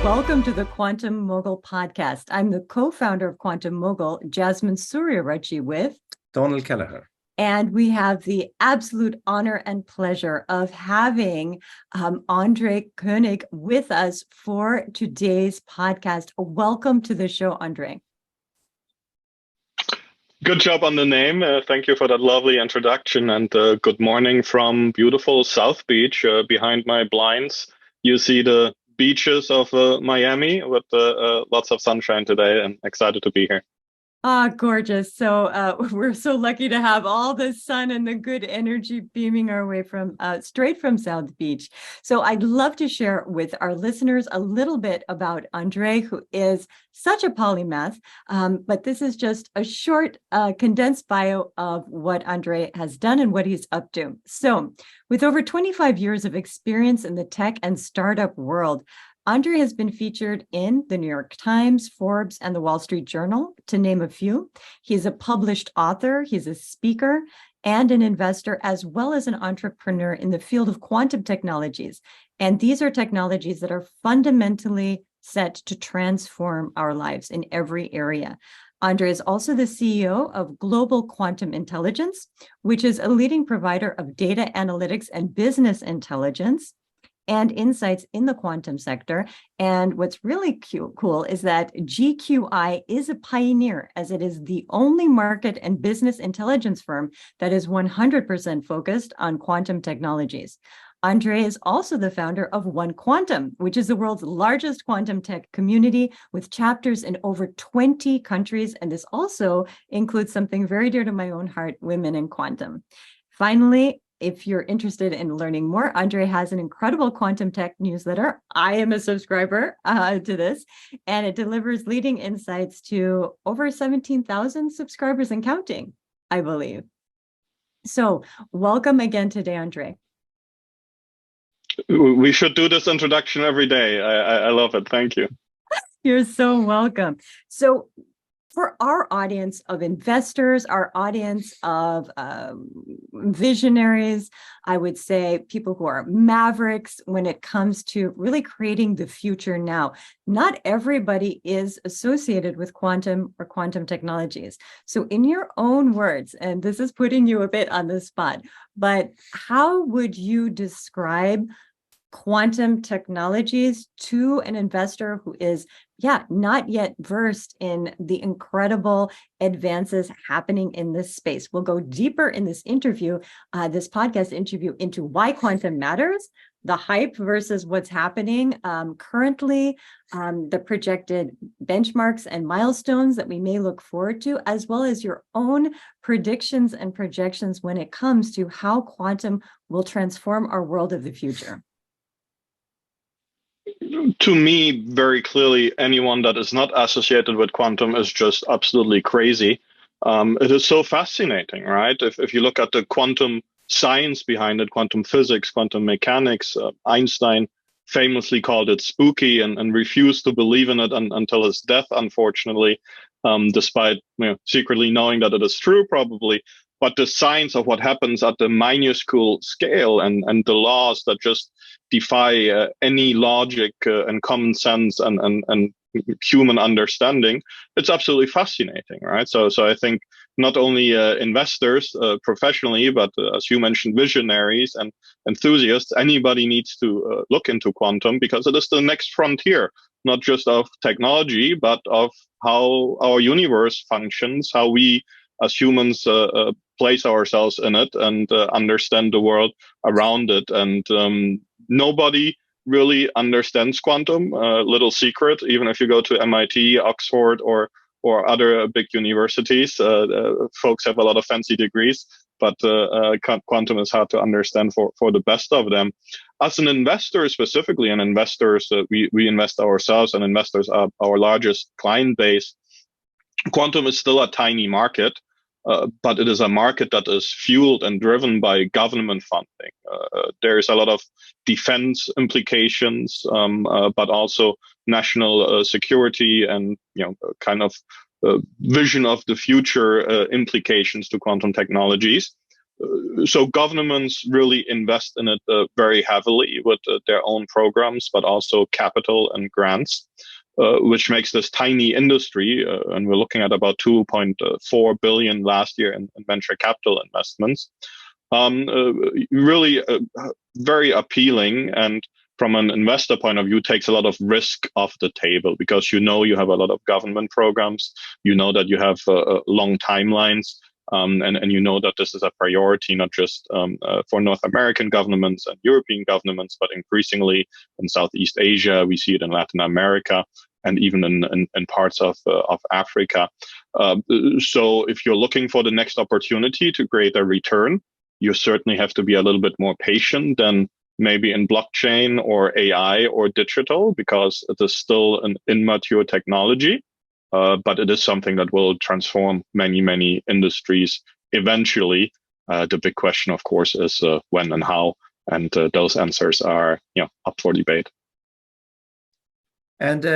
Welcome to the Quantum Mogul podcast. I'm the co-founder of Quantum Mogul, Jasmine Suryarachi with Donald Kelleher. And we have the absolute honor and pleasure of having André König with us for today's podcast. Welcome to the show, André. Good job on the name. Thank you for that lovely introduction, and good morning from beautiful South Beach. Behind my blinds, you see the beaches of Miami with lots of sunshine today, and excited to be here. Ah, gorgeous. So we're so lucky to have all the sun and the good energy beaming our way from straight from South Beach. So I'd love to share with our listeners a little bit about André, who is such a polymath. But this is just a short, condensed bio of what André has done and what he's up to. So with over 25 years of experience in the tech and startup world, André has been featured in the New York Times, Forbes, and the Wall Street Journal, to name a few. He's a published author, he's a speaker, and an investor, as well as an entrepreneur in the field of quantum technologies. And these are technologies that are fundamentally set to transform our lives in every area. André is also the CEO of Global Quantum Intelligence, which is a leading provider of data analytics and business intelligence and insights in the quantum sector. And what's really cool is that GQI is a pioneer, as it is the only market and business intelligence firm that is 100% focused on quantum technologies. André is also the founder of One Quantum, which is the world's largest quantum tech community with chapters in over 20 countries. And this also includes something very dear to my own heart, women in quantum. Finally, if you're interested in learning more, André has an incredible quantum tech newsletter. I am a subscriber to this, and it delivers leading insights to over 17,000 subscribers and counting, I believe. So welcome again today, André. We should do this introduction every day. I love it. Thank you. You're so welcome. So for our audience of investors, our audience of visionaries, I would say people who are mavericks when it comes to really creating the future now. Not everybody is associated with quantum or quantum technologies. So in your own words, and this is putting you a bit on the spot, but how would you describe quantum technologies to an investor who is, not yet versed in the incredible advances happening in this space? We'll go deeper in this interview, this podcast interview, into why quantum matters, the hype versus what's happening currently, the projected benchmarks and milestones that we may look forward to, as well as your own predictions and projections when it comes to how quantum will transform our world of the future. To me, very clearly, anyone that is not associated with quantum is just absolutely crazy. It is so fascinating, right? If you look at the quantum science behind it, quantum physics, quantum mechanics, Einstein famously called it spooky and refused to believe in it until his death, unfortunately, despite secretly knowing that it is true, probably. But the science of what happens at the minuscule scale and the laws that just defy any logic and common sense and human understanding, it's absolutely fascinating, right? So I think not only investors professionally, but as you mentioned, visionaries and enthusiasts, anybody needs to look into quantum, because it is the next frontier, not just of technology, but of how our universe functions, how we as humans place ourselves in it and understand the world around it. And nobody really understands quantum. Little secret, even if you go to MIT, Oxford, or other big universities, folks have a lot of fancy degrees, but quantum is hard to understand for the best of them. As an investor specifically, and investors, we invest ourselves, and investors are our largest client base. Quantum is still a tiny market. But it is a market that is fueled and driven by government funding. There is a lot of defense implications, but also national security and kind of vision of the future implications to quantum technologies. So governments really invest in it very heavily with their own programs, but also capital and grants, which makes this tiny industry, and we're looking at about 2.4 billion last year in venture capital investments, really very appealing, and from an investor point of view, takes a lot of risk off the table, because you have a lot of government programs, that you have long timelines, and you know that this is a priority, not just for North American governments and European governments, but increasingly in Southeast Asia. We see it in Latin America and even in parts of Africa. So if you're looking for the next opportunity to create a return, you certainly have to be a little bit more patient than maybe in blockchain or AI or digital, because it is still an immature technology. But it is something that will transform many, many industries eventually. The big question, of course, is when and how, and those answers are up for debate. And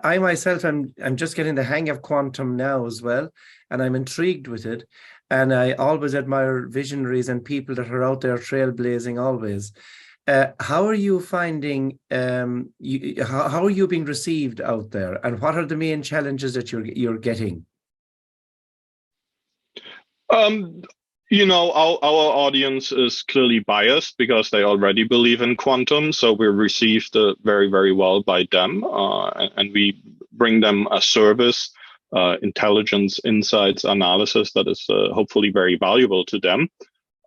I myself, I'm just getting the hang of quantum now as well, and I'm intrigued with it. And I always admire visionaries and people that are out there trailblazing always. How are you finding, how are you being received out there, and what are the main challenges that you're getting? Our audience is clearly biased because they already believe in quantum, so we're received very, very well by them, and we bring them a service, intelligence, insights, analysis that is hopefully very valuable to them.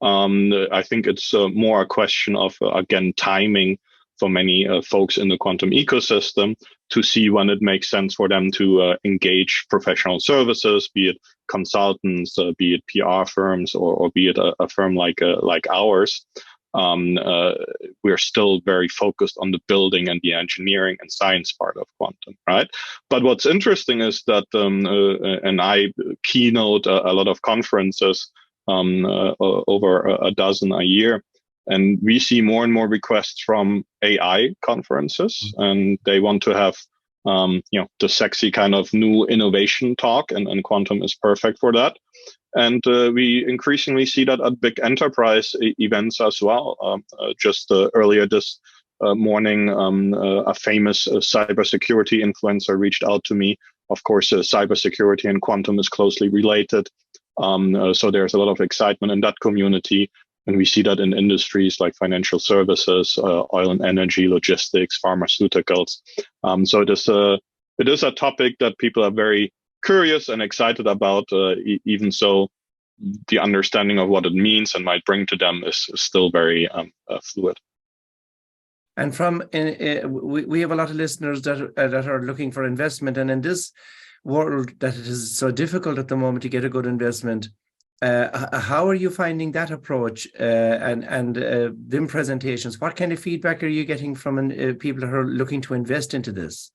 I think it's more a question of, again, timing for many folks in the quantum ecosystem to see when it makes sense for them to engage professional services, be it consultants, be it PR firms, or be it a firm like ours. We're still very focused on the building and the engineering and science part of quantum, right? But what's interesting is that, and I keynote a lot of conferences, over a dozen a year. And we see more and more requests from AI conferences, and they want to have, the sexy kind of new innovation talk, and quantum is perfect for that. And we increasingly see that at big enterprise events as well. Just earlier this morning, a famous cybersecurity influencer reached out to me. Of course, cybersecurity and quantum is closely related. So there's a lot of excitement in that community, and we see that in industries like financial services, oil and energy, logistics, pharmaceuticals. So it is a topic that people are very curious and excited about, even so the understanding of what it means and might bring to them is still very fluid. And we have a lot of listeners that are looking for investment, and in this world that it is so difficult at the moment to get a good investment, how are you finding that approach and them presentations? What kind of feedback are you getting from people that are looking to invest into this?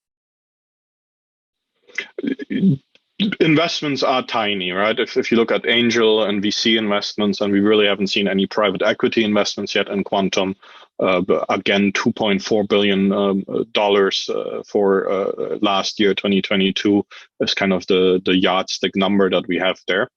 Investments are tiny, right? If you look at angel and VC investments, and we really haven't seen any private equity investments yet in quantum. But again, $2.4 billion for last year, 2022, is kind of the yardstick number that we have there.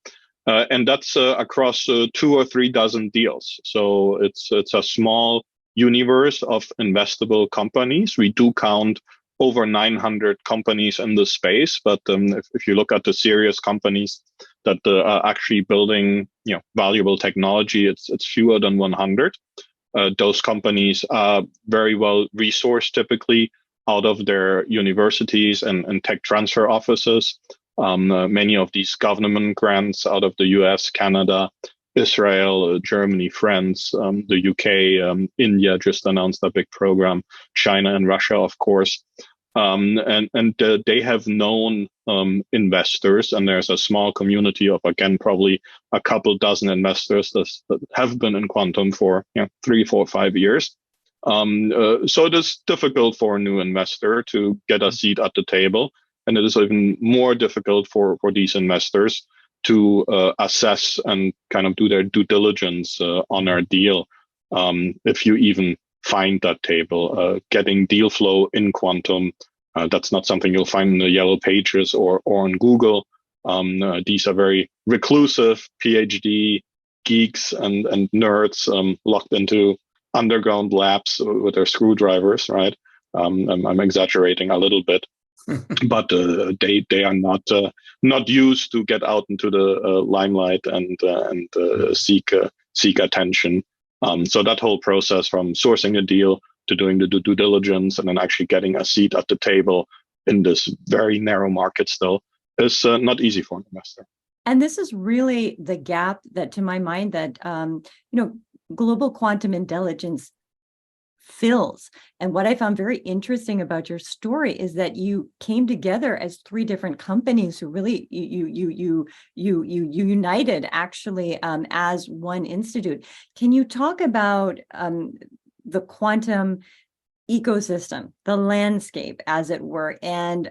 And that's across 2 or 3 dozen deals. So it's a small universe of investable companies. We do count over 900 companies in the space, but if you look at the serious companies that are actually building valuable technology, it's fewer than 100. Those companies are very well resourced, typically out of their universities and tech transfer offices. Many of these government grants out of the US, Canada, Israel, Germany, France, the UK, India just announced a big program, China and Russia, of course. And they have known investors, and there's a small community of, again, probably a couple dozen investors that have been in quantum for 3, 4, 5 years. So it is difficult for a new investor to get a seat at the table, and it is even more difficult for these investors to assess and kind of do their due diligence on our deal, if you even find that table. Getting deal flow in quantum, that's not something you'll find in the yellow pages or on Google. These are very reclusive PhD geeks and nerds locked into underground labs with their screwdrivers, right? I'm exaggerating a little bit, but they are not used to get out into the limelight and seek attention. So that whole process from sourcing a deal to doing the due diligence and then actually getting a seat at the table in this very narrow market still is not easy for an investor. And this is really the gap that, to my mind, that global quantum intelligence fills. And what I found very interesting about your story is that you came together as three different companies who really you united actually as one institute. Can you talk about the quantum ecosystem, the landscape, as it were? And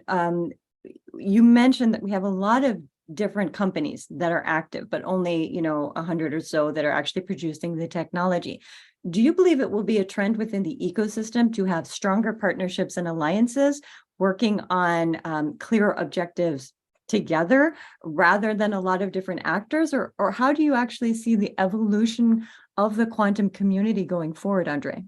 you mentioned that we have a lot of different companies that are active, but only 100 or so that are actually producing the technology. Do you believe it will be a trend within the ecosystem to have stronger partnerships and alliances working on clear objectives together rather than a lot of different actors? Or how do you actually see the evolution of the quantum community going forward, André?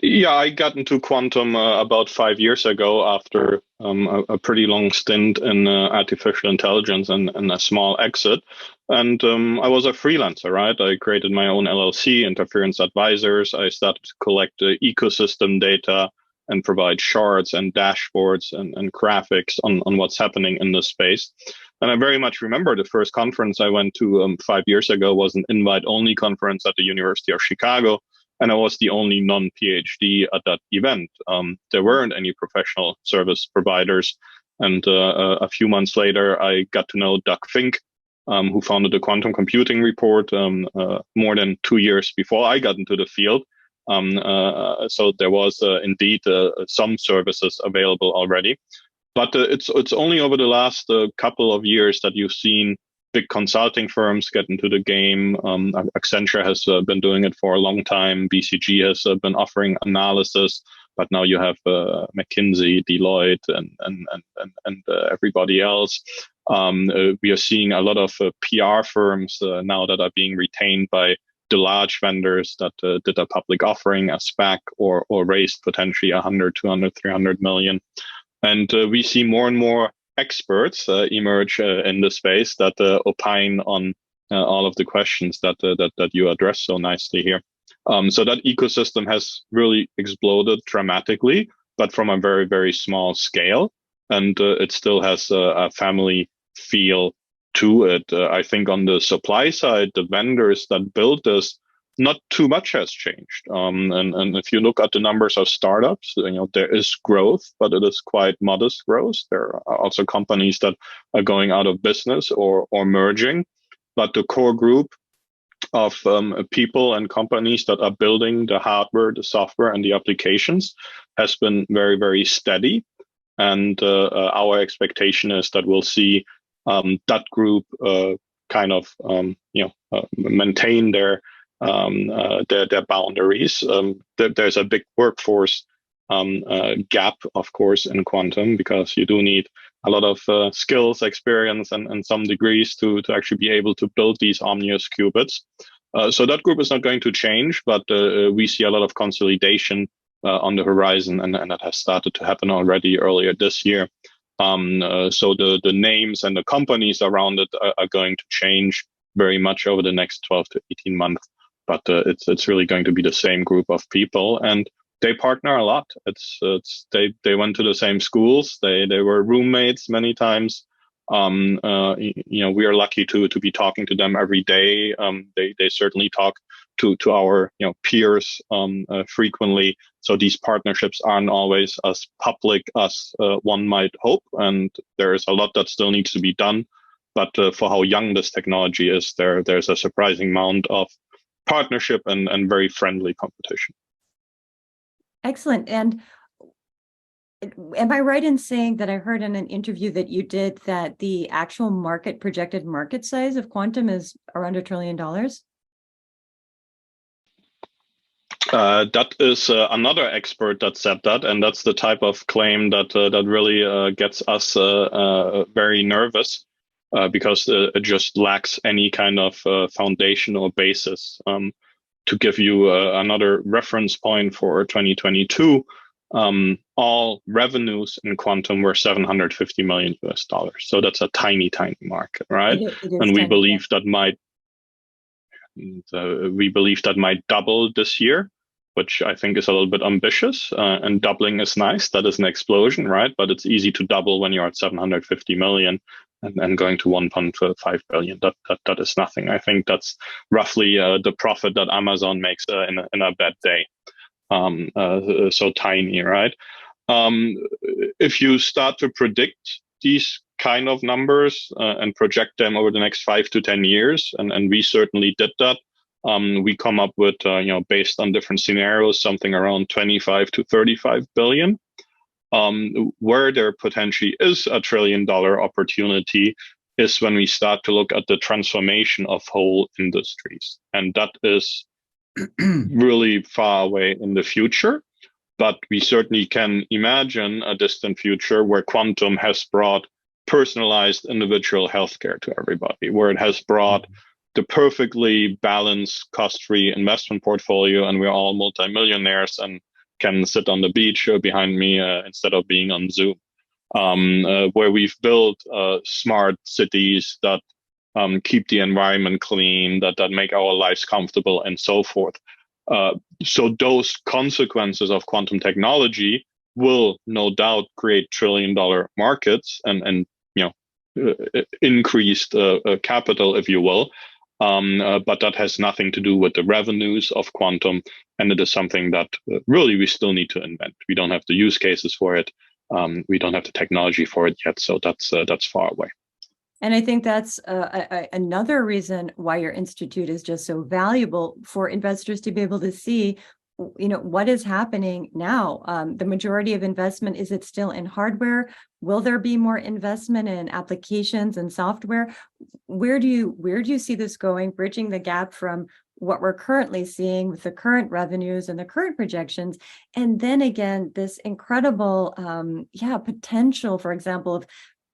Yeah, I got into quantum about 5 years ago after a pretty long stint in artificial intelligence and a small exit. And I was a freelancer, right? I created my own LLC, Interference Advisors. I started to collect ecosystem data and provide charts and dashboards and graphics on what's happening in this space. And I very much remember the first conference I went to 5 years ago was an invite-only conference at the University of Chicago. And I was the only non-PhD at that event. There weren't any professional service providers. And a few months later, I got to know Doug Fink, who founded the Quantum Computing Report more than 2 years before I got into the field. So there was indeed some services available already. But it's only over the last couple of years that you've seen big consulting firms get into the game. Accenture has been doing it for a long time. BCG has been offering analysis, but now you have McKinsey, Deloitte, and everybody else. We are seeing a lot of PR firms now that are being retained by the large vendors that did a public offering, a SPAC, or raised potentially 100, 200, 300 million. And we see more and more experts emerge in the space that opine on all of the questions that you address so nicely here. So that ecosystem has really exploded dramatically, but from a very, very small scale. And it still has a family feel to it. I think on the supply side, the vendors that build this, not too much has changed. And if you look at the numbers of startups, there is growth, but it is quite modest growth. There are also companies that are going out of business or merging. But the core group of people and companies that are building the hardware, the software, and the applications has been very, very steady. And our expectation is that we'll see that group maintain their boundaries. There's a big workforce gap, of course, in quantum, because you do need a lot of skills, experience, and some degrees to actually be able to build these omnious qubits. So that group is not going to change, but we see a lot of consolidation on the horizon, and that has started to happen already earlier this year. So the names and the companies around it are going to change very much over the next 12 to 18 months. But it's really going to be the same group of people, and they partner a lot. They went to the same schools. They were roommates many times. We are lucky to be talking to them every day. They certainly talk to our peers frequently. So these partnerships aren't always as public as one might hope, and there is a lot that still needs to be done. But for how young this technology is, there's a surprising amount of partnership and very friendly competition. Excellent. And am I right in saying that I heard in an interview that you did that the actual projected market size of quantum is around $1 trillion? That is another expert that said that, and that's the type of claim that really gets us very nervous. because it just lacks any kind of foundation or basis. To give you another reference point for 2022, all revenues in quantum were $750 million US. So that's a tiny, tiny market, right? It is and we tiny, believe that might double this year, which I think is a little bit ambitious. And doubling is nice. That is an explosion, right? But it's easy to double when you're at 750 million and going to 1.5 billion. That is nothing. I think that's roughly the profit that Amazon makes in a bad day. So tiny, right? If you start to predict these kind of numbers and project them over the next 5 to 10 years, and we certainly did that, we come up with, based on different scenarios, something around 25 to 35 billion. Where there potentially is a $1 trillion opportunity is when we start to look at the transformation of whole industries. And that is really far away in the future. But we certainly can imagine a distant future where quantum has brought personalized individual healthcare to everybody, where it has brought the perfectly balanced, cost-free investment portfolio, and we're all multimillionaires and can sit on the beach behind me instead of being on Zoom. Where we've built smart cities that keep the environment clean, that make our lives comfortable, and so forth. So those consequences of quantum technology will no doubt create $1 trillion markets and increased capital, if you will. But that has nothing to do with the revenues of quantum, and it is something that really we still need to invent. We don't have the use cases for it. We don't have the technology for it yet, so that's far away. And I think that's another reason why your institute is just so valuable for investors to be able to see, what is happening now. The majority of investment, is it still in hardware? Will there be more investment in applications and software? Where do you see this going, bridging the gap from what we're currently seeing with the current revenues and the current projections, and then again, this incredible potential, for example, of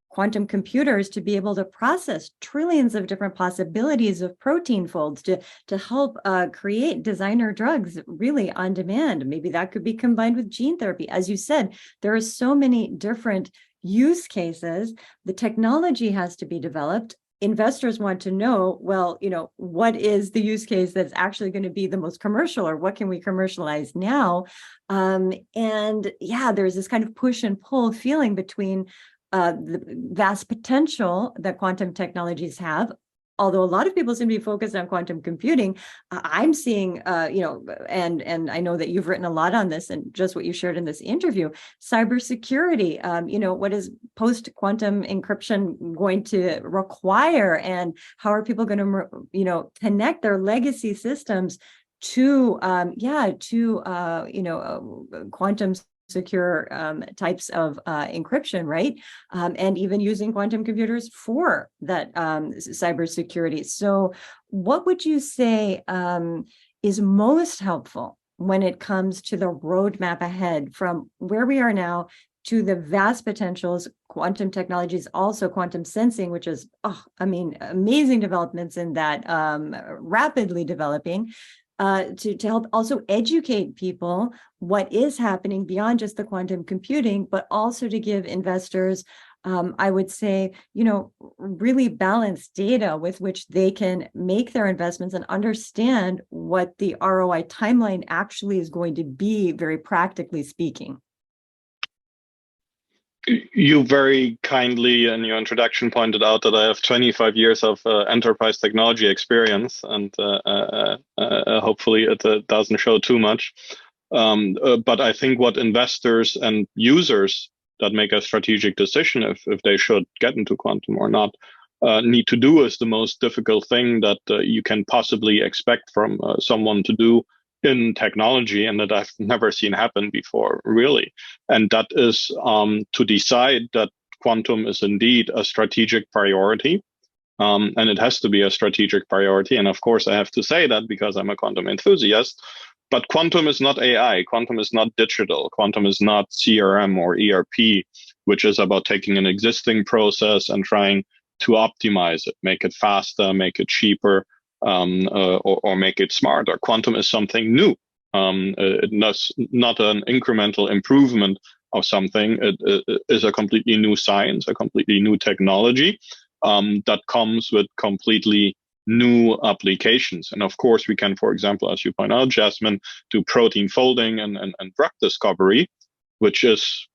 quantum computers to be able to process trillions of different possibilities of protein folds to help create designer drugs really on demand. Maybe that could be combined with gene therapy. As you said, there are so many different use cases. The technology has to be developed. Investors want to know, well, what is the use case that's actually going to be the most commercial, or what can we commercialize now? There's this kind of push and pull feeling between the vast potential that quantum technologies have. Although a lot of people seem to be focused on quantum computing, I'm seeing, and I know that you've written a lot on this, and just what you shared in this interview, cybersecurity. What is post-quantum encryption going to require, and how are people going to, connect their legacy systems to, quantum secure types of encryption, right? And even using quantum computers for that cybersecurity. So what would you say is most helpful when it comes to the roadmap ahead from where we are now to the vast potentials? Quantum technologies, also quantum sensing, which is, amazing developments in that, rapidly developing. To help also educate people what is happening beyond just the quantum computing, but also to give investors, I would say, really balanced data with which they can make their investments and understand what the ROI timeline actually is going to be, very practically speaking. You very kindly in your introduction pointed out that I have 25 years of enterprise technology experience, and hopefully it doesn't show too much. But I think what investors and users that make a strategic decision if they should get into quantum or not need to do is the most difficult thing that you can possibly expect from someone to do in technology, and that I've never seen happen before, really. And that is to decide that quantum is indeed a strategic priority, and it has to be a strategic priority. And of course, I have to say that because I'm a quantum enthusiast, but quantum is not AI, quantum is not digital, quantum is not CRM or ERP, which is about taking an existing process and trying to optimize it, make it faster, make it cheaper, or make it smarter. Quantum is something new. It's not an incremental improvement of something. It is a completely new science, a completely new technology that comes with completely new applications. And of course, we can, for example, as you point out, Jasmine, do protein folding and drug discovery, which is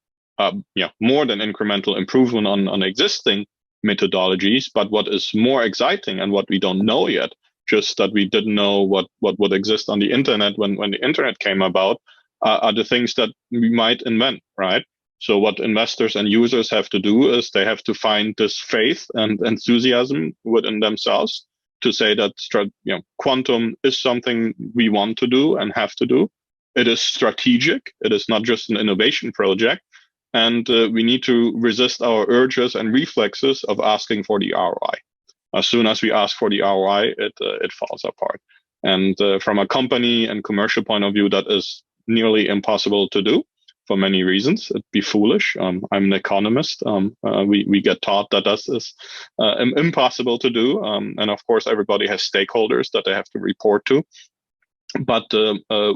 more than incremental improvement on existing methodologies. But what is more exciting and what we don't know yet, just that we didn't know what would exist on the internet when the internet came about, are the things that we might invent, right? So what investors and users have to do is they have to find this faith and enthusiasm within themselves to say that quantum is something we want to do and have to do. It is strategic. It is not just an innovation project. And we need to resist our urges and reflexes of asking for the ROI. As soon as we ask for the ROI, it falls apart. And from a company and commercial point of view, that is nearly impossible to do for many reasons. It'd be foolish. I'm an economist. We get taught that is impossible to do. And of course, everybody has stakeholders that they have to report to. But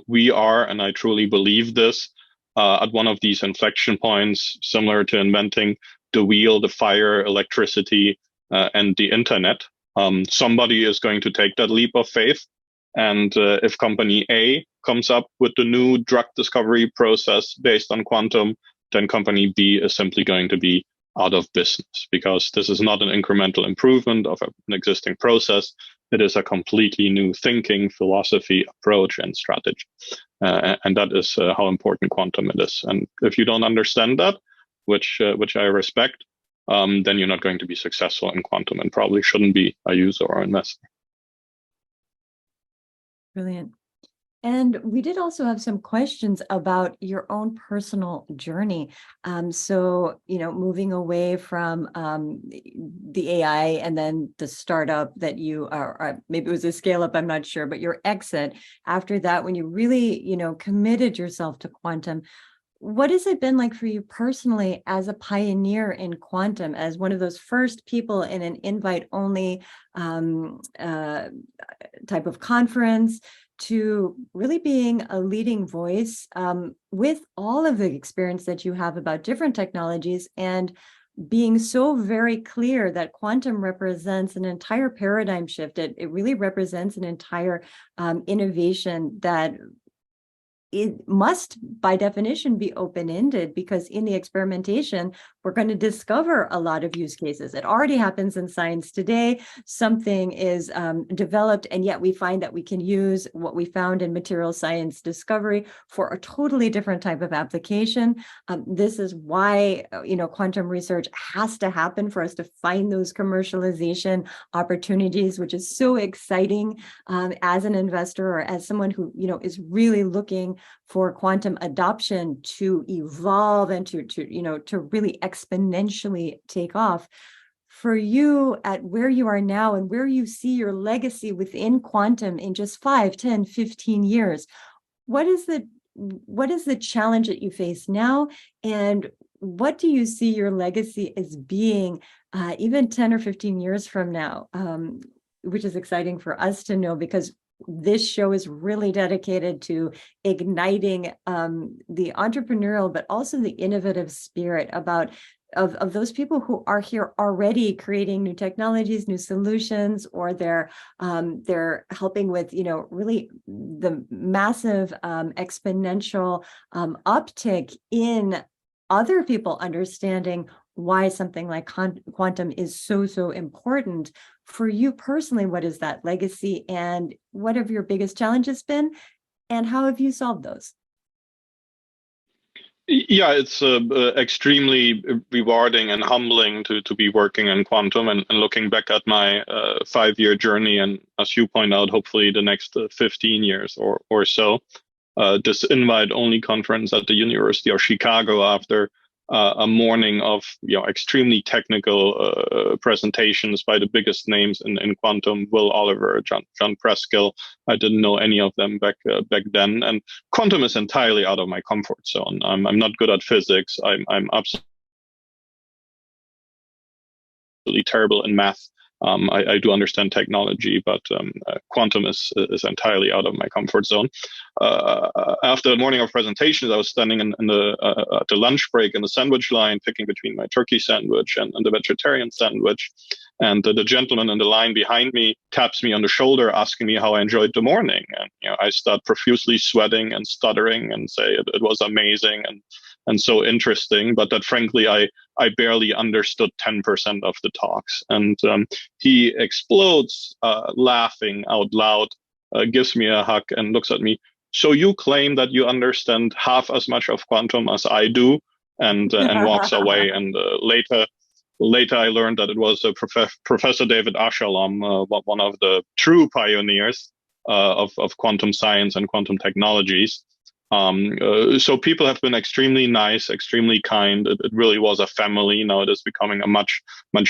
we are, and I truly believe this, at one of these inflection points, similar to inventing the wheel, the fire, electricity, and the internet. Somebody is going to take that leap of faith. And if company A comes up with the new drug discovery process based on quantum, then company B is simply going to be out of business, because this is not an incremental improvement of an existing process. It is a completely new thinking, philosophy, approach, and strategy. And that is how important quantum it is. And if you don't understand that, which I respect, then you're not going to be successful in quantum and probably shouldn't be a user or investor. Brilliant. And we did also have some questions about your own personal journey. So, moving away from the AI and then the startup that you are, maybe it was a scale up, I'm not sure, but your exit after that, when you really, committed yourself to quantum. What has it been like for you personally as a pioneer in quantum, as one of those first people in an invite-only type of conference, to really being a leading voice with all of the experience that you have about different technologies, and being so very clear that quantum represents an entire paradigm shift? It really represents an entire innovation that it must, by definition, be open-ended, because in the experimentation, we're going to discover a lot of use cases. It already happens in science today. Something is developed, and yet we find that we can use what we found in material science discovery for a totally different type of application. This is why, quantum research has to happen for us to find those commercialization opportunities, which is so exciting as an investor or as someone who, is really looking for quantum adoption to evolve and to really exponentially take off. For you, at where you are now and where you see your legacy within quantum in just 5, 10, 15 years, what is the challenge that you face now? And what do you see your legacy as being even 10 or 15 years from now? Which is exciting for us to know, because this show is really dedicated to igniting the entrepreneurial, but also the innovative spirit of those people who are here already creating new technologies, new solutions, or they're helping with, really the massive exponential uptick in other people understanding why something like quantum is so important. For you personally, what is that legacy, and what have your biggest challenges been, and how have you solved those? Yeah, it's extremely rewarding and humbling to be working in quantum and looking back at my 5-year journey, and as you point out, hopefully the next 15 years or so. This invite-only conference at the University of Chicago, after a morning of extremely technical presentations by the biggest names in quantum, Will Oliver, John Preskill. I didn't know any of them back then, and quantum is entirely out of my comfort zone. I'm not good at physics. I'm absolutely absolutely terrible in math. I do understand technology, but quantum is entirely out of my comfort zone. After the morning of presentations, I was standing at the lunch break in the sandwich line, picking between my turkey sandwich and the vegetarian sandwich. And the gentleman in the line behind me taps me on the shoulder, asking me how I enjoyed the morning. And I start profusely sweating and stuttering and say it was amazing and so interesting, but that frankly I barely understood 10% of the talks. And he explodes laughing out loud, gives me a hug and looks at me. So you claim that you understand half as much of quantum as I do, and walks away. And later I learned that it was Professor David Ashalom, one of the true pioneers of quantum science and quantum technologies. So people have been extremely nice, extremely kind. It really was a family. Now it is becoming a much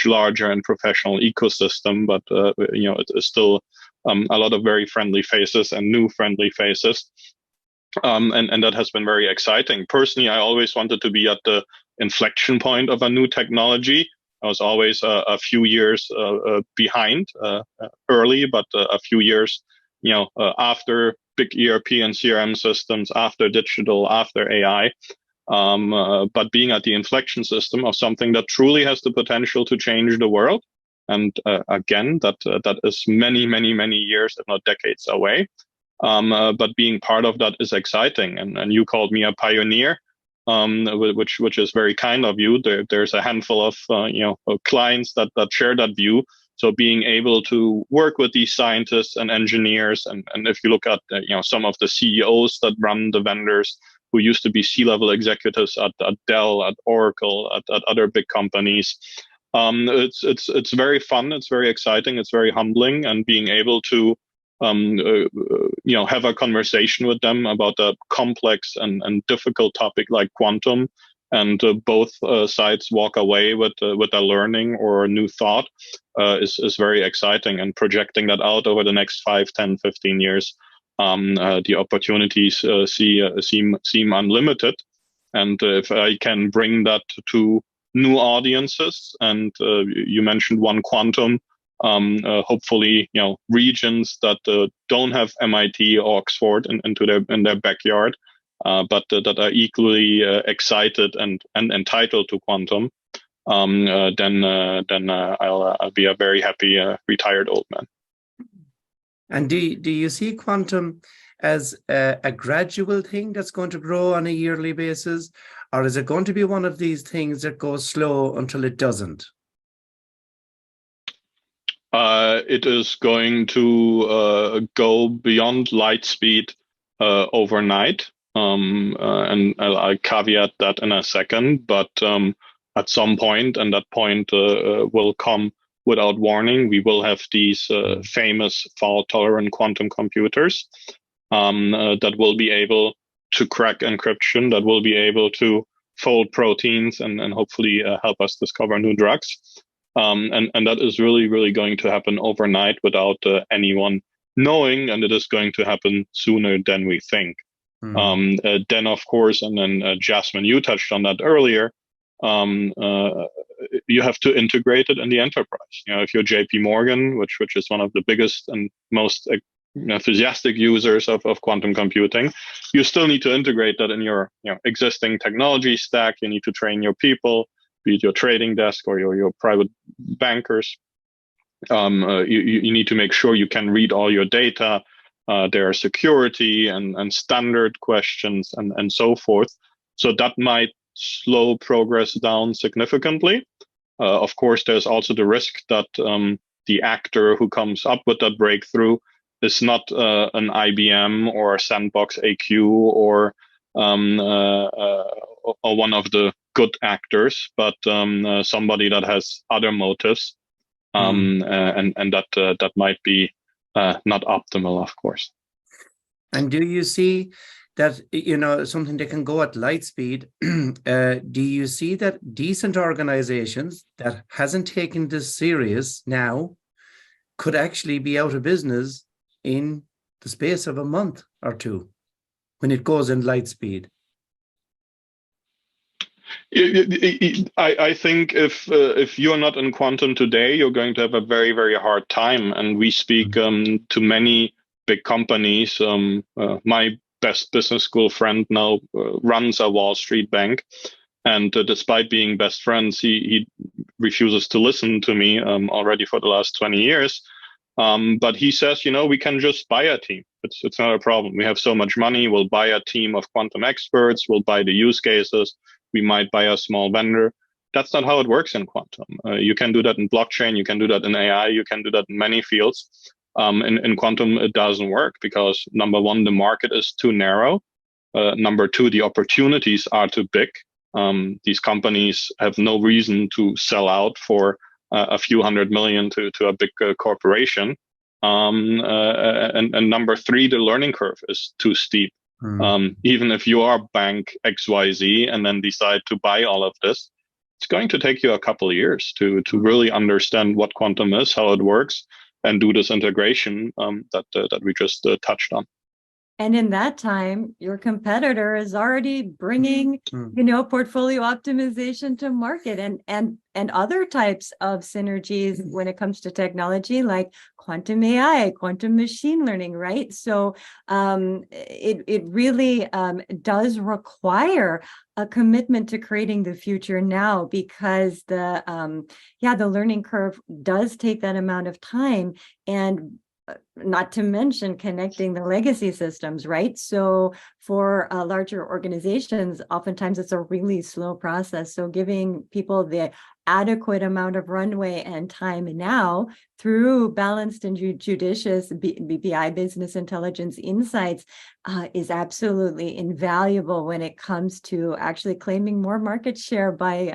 larger and professional ecosystem, but it is still a lot of very friendly faces and new friendly faces. And that has been very exciting. Personally, I always wanted to be at the inflection point of a new technology. I was always a few years behind, early, but a few years, after big ERP and CRM systems, after digital, after AI. But being at the inflection system of something that truly has the potential to change the world. And again, that is many, many, many years, if not decades away. But being part of that is exciting. And you called me a pioneer, which is very kind of you. There's a handful of clients that share that view. So being able to work with these scientists and engineers, and if you look at some of the CEOs that run the vendors who used to be C-level executives at Dell, at Oracle, at other big companies, it's very fun. It's very exciting. It's very humbling, and being able to have a conversation with them about a complex and difficult topic like quantum, and both sides walk away with a learning or a new thought is very exciting. And projecting that out over the next 5, 10, 15 years, the opportunities seem unlimited. And if I can bring that to new audiences, and you mentioned one quantum, hopefully, regions that don't have MIT or Oxford in their backyard, but that are equally excited and entitled to quantum, then I'll be a very happy retired old man. And do you see quantum as a gradual thing that's going to grow on a yearly basis, or is it going to be one of these things that goes slow until it doesn't? It is going to go beyond light speed overnight, and I'll caveat that in a second. But at some point, and that point will come without warning, we will have these famous fault-tolerant quantum computers that will be able to crack encryption, that will be able to fold proteins, and hopefully help us discover new drugs. And that is really, really going to happen overnight without anyone knowing, and it is going to happen sooner than we think. Then, of course, and then Jasmine, you touched on that earlier, you have to integrate it in the enterprise. If you're JP Morgan, which is one of the biggest and most enthusiastic users of quantum computing, you still need to integrate that in your existing technology stack. You need to train your people, be it your trading desk or your private bankers. You need to make sure you can read all your data. There are security and standard questions and so forth. So that might slow progress down significantly. Of course, there's also the risk that the actor who comes up with that breakthrough is not an IBM or a Sandbox AQ or one of the good actors, but somebody that has other motives, and that might be not optimal, of course. And do you see that something that can go at light speed? Do you see that decent organizations that hasn't taken this serious now could actually be out of business in the space of a month or two when it goes in light speed? I think if you're not in quantum today, you're going to have a very, very hard time. And we speak to many big companies. My best business school friend now runs a Wall Street bank. And despite being best friends, he refuses to listen to me already for the last 20 years. But he says, we can just buy a team. It's not a problem. We have so much money. We'll buy a team of quantum experts. We'll buy the use cases. We might buy a small vendor. That's not how it works in quantum. You can do that in blockchain. You can do that in AI. You can do that in many fields. In quantum, it doesn't work because number one, the market is too narrow. Number two, the opportunities are too big. These companies have no reason to sell out for a few $100 million to a big corporation. And number three, the learning curve is too steep. Even if you are bank XYZ and then decide to buy all of this, it's going to take you a couple of years to really understand what quantum is, how it works, and do this integration that we just touched on. And in that time, your competitor is already bringing, portfolio optimization to market and other types of synergies when it comes to technology, like quantum AI, quantum machine learning, right? So it really does require a commitment to creating the future now, because the learning curve does take that amount of time, and not to mention connecting the legacy systems, right? So for larger organizations, oftentimes it's a really slow process. So giving people the adequate amount of runway and time now through balanced and judicious BPI business intelligence insights is absolutely invaluable when it comes to actually claiming more market share by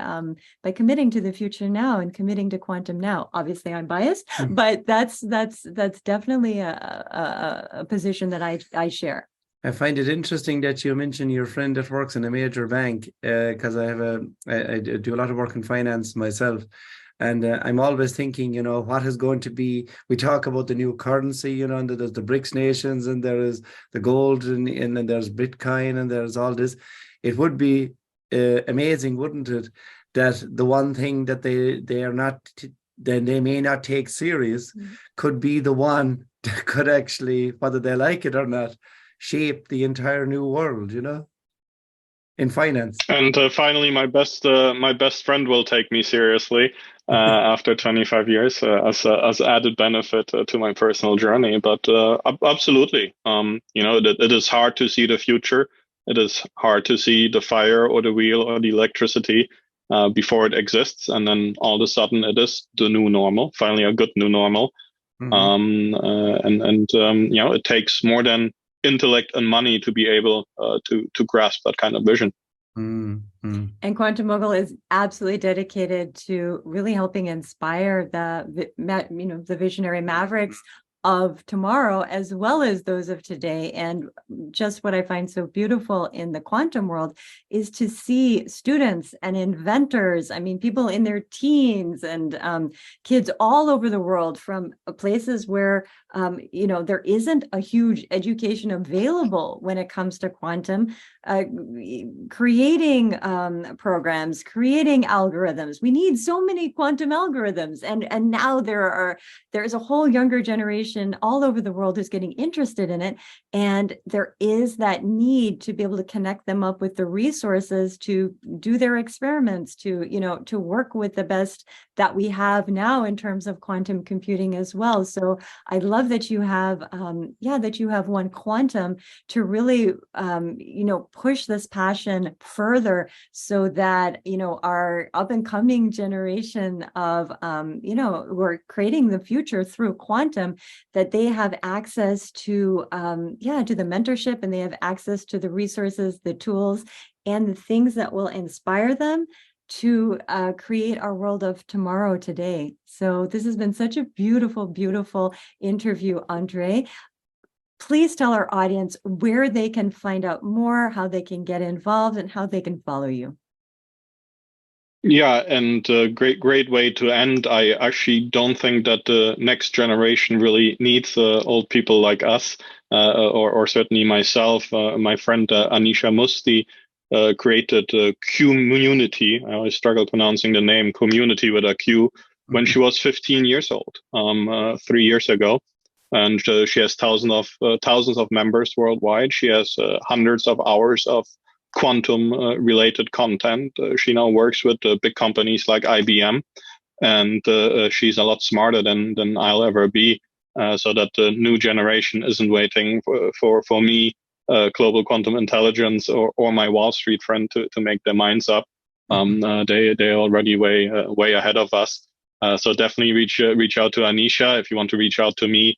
committing to the future now and committing to quantum now. Obviously, I'm biased, but that's definitely a position that I share. I find it interesting that you mentioned your friend that works in a major bank, because I do a lot of work in finance myself. And I'm always thinking, what is going to be, we talk about the new currency, and there's the BRICS nations, and there is the gold, and then there's Bitcoin, and there's all this. It would be amazing, wouldn't it, that the one thing that they are not, then they may not take serious, could be the one that could actually, whether they like it or not, shape the entire new world, in finance. And finally, my best friend will take me seriously after 25 years as added benefit to my personal journey. But absolutely, it is hard to see the future. It is hard to see the fire or the wheel or the electricity before it exists, and then all of a sudden it is the new normal. Finally, a good new normal. It takes more than intellect and money to be able to grasp that kind of vision. And Quantum Mogul is absolutely dedicated to really helping inspire the visionary mavericks of tomorrow, as well as those of today. And just what I find so beautiful in the quantum world is to see students and inventors, people in their teens and kids all over the world, from places where, there isn't a huge education available when it comes to quantum, creating programs, creating algorithms. We need so many quantum algorithms. And now there's a whole younger generation all over the world who's getting interested in it. And there is that need to be able to connect them up with the resources to do their experiments, to work with the best that we have now in terms of quantum computing as well. So I love that you have, One Quantum to really, push this passion further, so that, our up and coming generation of, who are creating the future through quantum, that they have access to, to the mentorship, and they have access to the resources, the tools, and the things that will inspire them to create our world of tomorrow today. So this has been such a beautiful, beautiful interview, André. Please tell our audience where they can find out more, how they can get involved, and how they can follow you. Yeah, and great way to end. I actually don't think that the next generation really needs old people like us, or certainly myself, my friend Anisha Musti, created a Community. I always struggle pronouncing the name Community with a Q when she was 15 years old, 3 years ago. And she has thousands of members worldwide. She has hundreds of hours of quantum related content. She now works with big companies like IBM, and she's a lot smarter than I'll ever be. So that the new generation isn't waiting for me, global quantum intelligence, or my Wall Street friend to make their minds up. They're already way ahead of us. So definitely reach out to Anisha. If you want to reach out to me,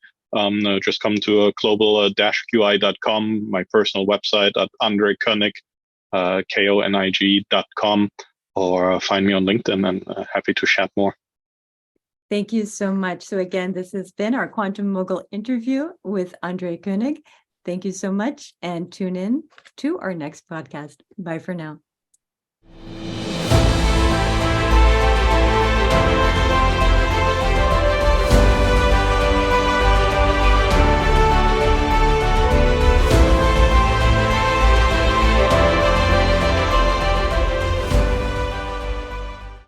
just come to global-qi.com, my personal website at André König, Konig.com, or find me on LinkedIn, and happy to chat more. Thank you so much. So again, this has been our Quantum Mogul interview with André König. Thank you so much, and tune in to our next podcast. Bye for now.